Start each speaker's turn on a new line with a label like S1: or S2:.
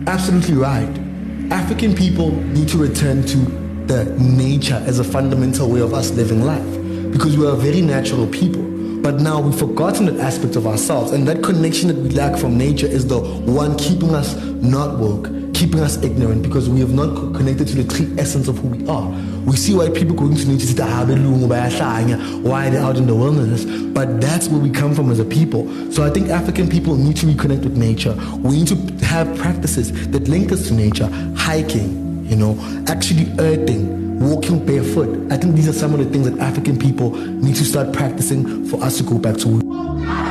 S1: absolutely right. African people need to return to the nature as a fundamental way of us living life, because we are very natural people. But now we've forgotten that aspect of ourselves, and that connection that we lack from nature is the one keeping us not woke, keeping us ignorant, because we have not connected to the true essence of who we are. We see white people going to nature, why they're out in the wilderness, but that's where we come from as a people. So I think African people need to reconnect with nature. We need to have practices that link us to nature, hiking, actually earthing, walking barefoot. I think these are some of the things that African people need to start practicing for us to go back to.